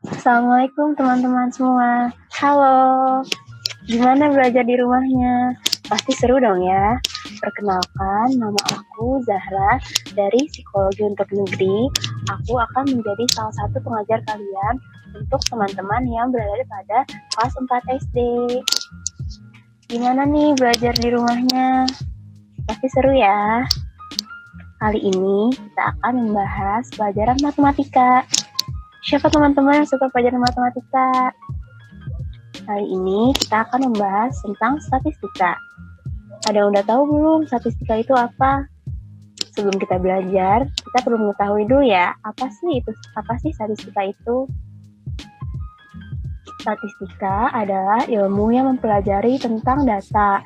Assalamualaikum teman-teman semua. Halo, gimana belajar di rumahnya? Pasti seru dong ya. Perkenalkan, nama aku Zahra dari Psikologi untuk Negeri. Aku akan menjadi salah satu pengajar kalian untuk teman-teman yang berada pada kelas 4 SD. Gimana nih belajar di rumahnya? Pasti seru ya. Kali ini kita akan membahas pelajaran matematika. Siapa teman-teman yang suka pelajaran matematika? Kali ini kita akan membahas tentang statistika. Ada yang udah tahu belum statistika itu apa? Sebelum kita belajar, kita perlu mengetahui dulu ya, apa sih statistika itu? Statistika adalah ilmu yang mempelajari tentang data.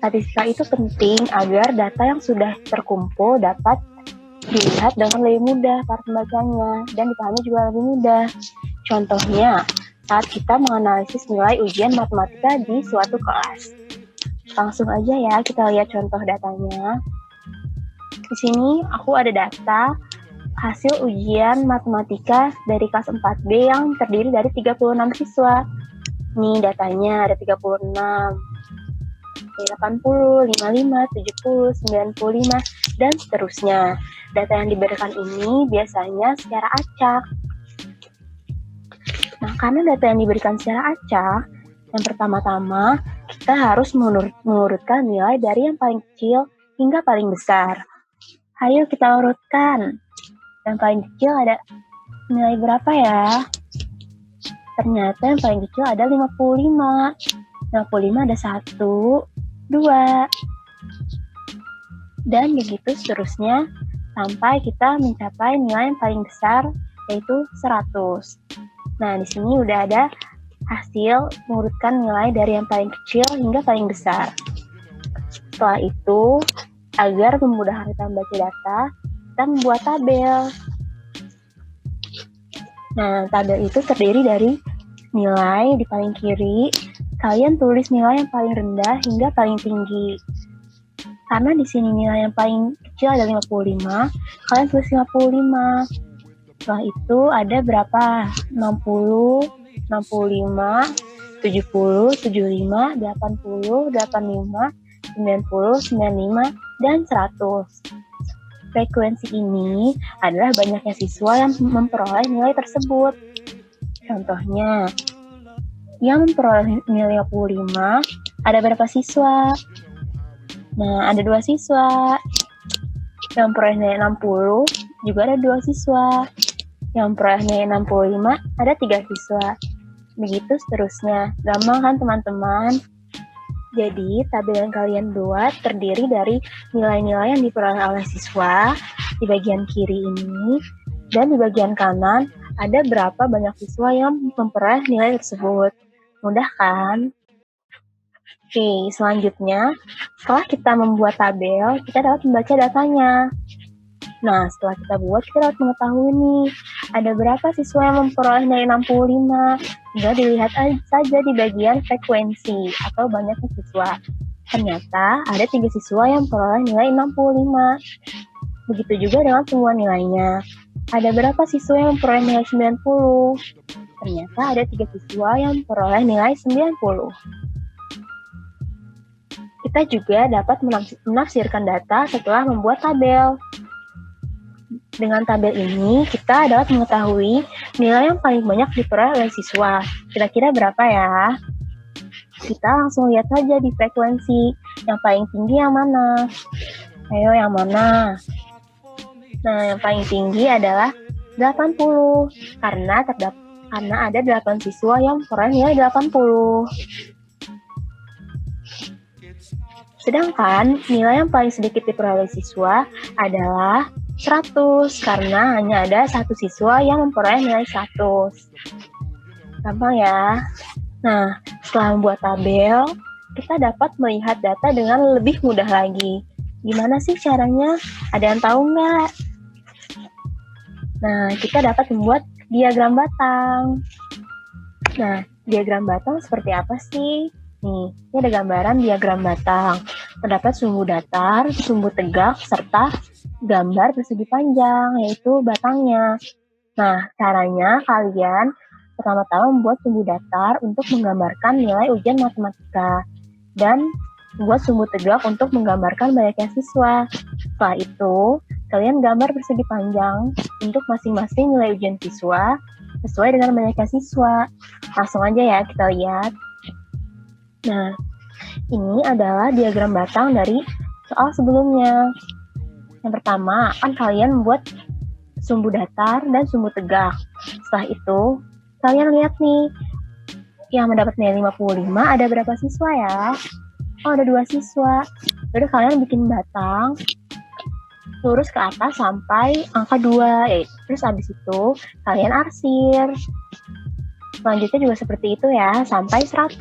Statistika itu penting agar data yang sudah terkumpul dapat dilihat dengan lebih mudah para pembacanya dan dipahami juga lebih mudah. Contohnya, saat kita menganalisis nilai ujian matematika di suatu kelas. Langsung aja ya kita lihat contoh datanya. Di sini aku ada data hasil ujian matematika dari kelas 4B yang terdiri dari 36 siswa. Nih datanya ada 36. 80, 55, 70, 95, dan seterusnya. Data yang diberikan ini biasanya secara acak. Nah, karena data yang diberikan secara acak, yang pertama-tama kita harus mengurutkan nilai dari yang paling kecil hingga paling besar. Ayo kita urutkan. Yang paling kecil ada nilai berapa ya? Ternyata yang paling kecil ada 55. 55 ada 1, 2. Dan begitu seterusnya sampai kita mencapai nilai yang paling besar yaitu 100. Nah, di sini udah ada hasil mengurutkan nilai dari yang paling kecil hingga paling besar. Setelah itu, agar memudahkan kita membaca data, kita membuat tabel. Nah, tabel itu terdiri dari nilai di paling kiri. Kalian tulis nilai yang paling rendah hingga paling tinggi. Karena di sini nilai yang paling kecil ada 55, kalian tulis 55. Setelah itu ada berapa? 60, 65, 70, 75, 80, 85, 90, 95, dan 100. Frekuensi ini adalah banyaknya siswa yang memperoleh nilai tersebut. Contohnya, yang memperoleh nilai 55, ada berapa siswa? Nah, ada 2 siswa. Yang memperoleh nilai 60, juga ada 2 siswa. Yang memperoleh nilai 65, ada 3 siswa. Begitu seterusnya. Gampang kan teman-teman? Jadi, tabel yang kalian buat terdiri dari nilai-nilai yang diperoleh oleh siswa di bagian kiri ini, dan di bagian kanan ada berapa banyak siswa yang memperoleh nilai tersebut. Mudah kan? Oke, selanjutnya, setelah kita membuat tabel, kita dapat membaca datanya. Nah, setelah kita buat, kita dapat mengetahui nih, ada berapa siswa yang memperoleh nilai 65. Tinggal dilihat saja di bagian frekuensi atau banyaknya siswa. Ternyata ada 3 siswa yang memperoleh nilai 65. Begitu juga dengan semua nilainya. Ada berapa siswa yang memperoleh nilai 90? Ternyata ada 3 siswa yang memperoleh nilai 90. Kita juga dapat menafsirkan data setelah membuat tabel. Dengan tabel ini, kita dapat mengetahui nilai yang paling banyak diperoleh oleh siswa. Kira-kira berapa ya? Kita langsung lihat saja di frekuensi. Yang paling tinggi yang mana? Ayo, yang mana? Nah, yang paling tinggi adalah 80. Karena ada 8 siswa yang memperoleh nilai 80. Sedangkan nilai yang paling sedikit diperoleh siswa adalah 100, karena hanya ada 1 siswa yang memperoleh nilai 100. Gampang ya? Nah, setelah membuat tabel, kita dapat melihat data dengan lebih mudah lagi. Gimana sih caranya? Ada yang tahu nggak? Nah, kita dapat membuat diagram batang. Nah, diagram batang seperti apa sih? Nih, ini ada gambaran diagram batang. Terdapat sumbu datar, sumbu tegak, serta gambar persegi panjang, yaitu batangnya. Nah, caranya kalian Pertama-tama membuat sumbu datar untuk menggambarkan nilai ujian matematika dan membuat sumbu tegak untuk menggambarkan banyaknya siswa. Setelah itu, kalian gambar persegi panjang untuk masing-masing nilai ujian siswa sesuai dengan banyaknya siswa. Langsung aja ya kita lihat. Nah, ini adalah diagram batang dari soal sebelumnya. Yang pertama, akan kalian membuat sumbu datar dan sumbu tegak. Setelah itu, kalian lihat nih, yang mendapat nilai 55 ada berapa siswa ya? Oh, ada 2 siswa. Jadi kalian bikin batang, lurus ke atas sampai angka 2. Terus habis itu, kalian arsir. Selanjutnya juga seperti itu ya, sampai 100.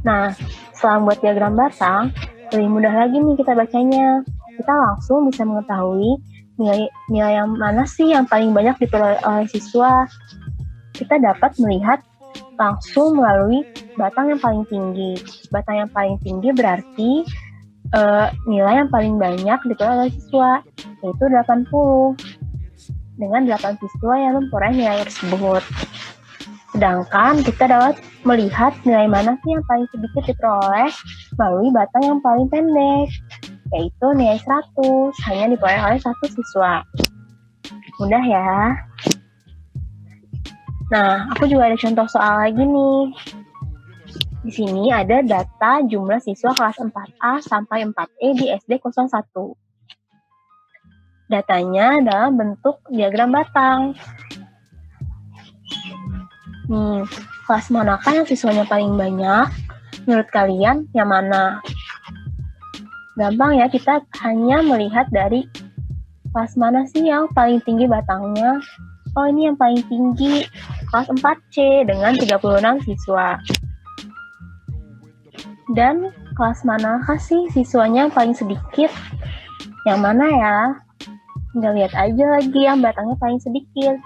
Nah, setelah membuat diagram batang, lebih mudah lagi nih kita bacanya. Kita langsung bisa mengetahui nilai yang mana sih yang paling banyak diperoleh oleh siswa. Kita dapat melihat langsung melalui batang yang paling tinggi. Batang yang paling tinggi berarti nilai yang paling banyak diperoleh oleh siswa, yaitu 80. Dengan 8 siswa yang memperoleh nilai tersebut. Sedangkan kita dapat melihat nilai mana sih yang paling sedikit diperoleh melalui batang yang paling pendek, yaitu nilai 100, hanya diperoleh oleh 1 siswa. Mudah ya. Nah, aku juga ada contoh soal lagi nih. Di sini ada data jumlah siswa kelas 4A sampai 4E di SD 01. Datanya dalam bentuk diagram batang. Nih, kelas manakah yang siswanya paling banyak? Menurut kalian yang mana? Gampang ya, kita hanya melihat dari kelas mana sih yang paling tinggi batangnya. Oh, ini yang paling tinggi, kelas 4C dengan 36 siswa. Dan kelas manakah sih siswanya yang paling sedikit? Yang mana ya? Tinggal lihat aja lagi yang batangnya paling sedikit,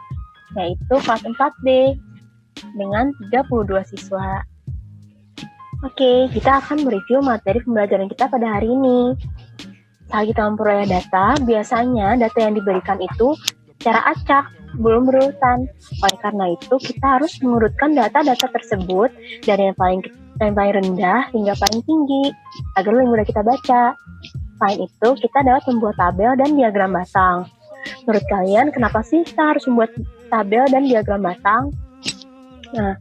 yaitu kelas 4D dengan 32 siswa. Oke, kita akan mereview materi pembelajaran kita pada hari ini. Saat kita memperoleh data, biasanya data yang diberikan itu secara acak, belum berurutan. Oleh karena itu, kita harus mengurutkan data-data tersebut dari yang paling rendah hingga paling tinggi, agar lebih mudah kita baca. Selain itu, kita dapat membuat tabel dan diagram batang. Menurut kalian, kenapa sih kita harus membuat tabel dan diagram batang? Nah,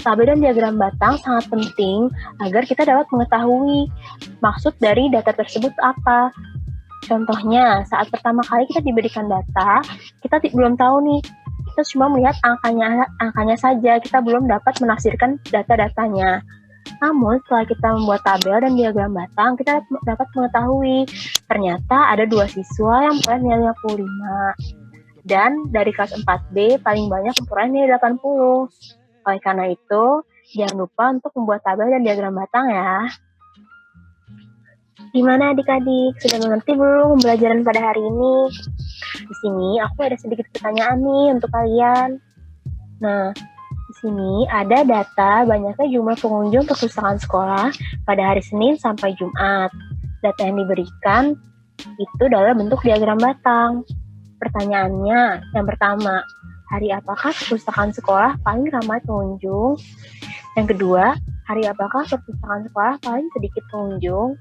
tabel dan diagram batang sangat penting agar kita dapat mengetahui maksud dari data tersebut apa. Contohnya, saat pertama kali kita diberikan data, kita belum tahu nih, kita cuma melihat angkanya saja, kita belum dapat menafsirkan data-datanya. Namun, setelah kita membuat tabel dan diagram batang, kita dapat mengetahui ternyata ada 2 siswa yang memperoleh nilai 55. Dan dari kelas 4B paling banyak memperoleh nilai 80. Oleh karena itu, jangan lupa untuk membuat tabel dan diagram batang ya. Gimana adik-adik? Sudah mengerti belum pembelajaran pada hari ini? Di sini aku ada sedikit pertanyaan nih untuk kalian. Nah, di sini ada data banyaknya jumlah pengunjung perpustakaan sekolah pada hari Senin sampai Jumat. Data yang diberikan itu dalam bentuk diagram batang. Pertanyaannya, yang pertama, hari apakah perpustakaan sekolah paling ramai pengunjung? Yang kedua, hari apakah perpustakaan sekolah paling sedikit pengunjung?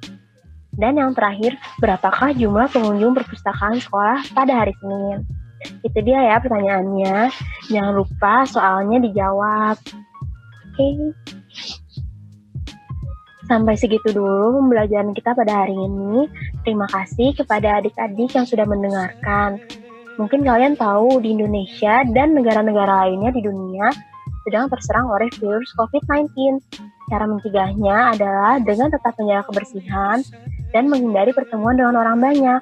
Dan yang terakhir, berapakah jumlah pengunjung perpustakaan sekolah pada hari Senin? Itu dia ya pertanyaannya. Jangan lupa soalnya dijawab. Oke. Sampai segitu dulu pembelajaran kita pada hari ini. Terima kasih kepada adik-adik yang sudah mendengarkan. Mungkin kalian tahu di Indonesia dan negara-negara lainnya di dunia sedang terserang oleh virus COVID-19. Cara mencegahnya adalah dengan tetap menjaga kebersihan dan menghindari pertemuan dengan orang banyak.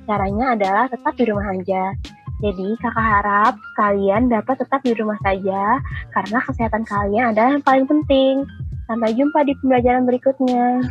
Caranya adalah tetap di rumah aja. Jadi kakak harap kalian dapat tetap di rumah saja karena kesehatan kalian adalah yang paling penting. Sampai jumpa di pembelajaran berikutnya.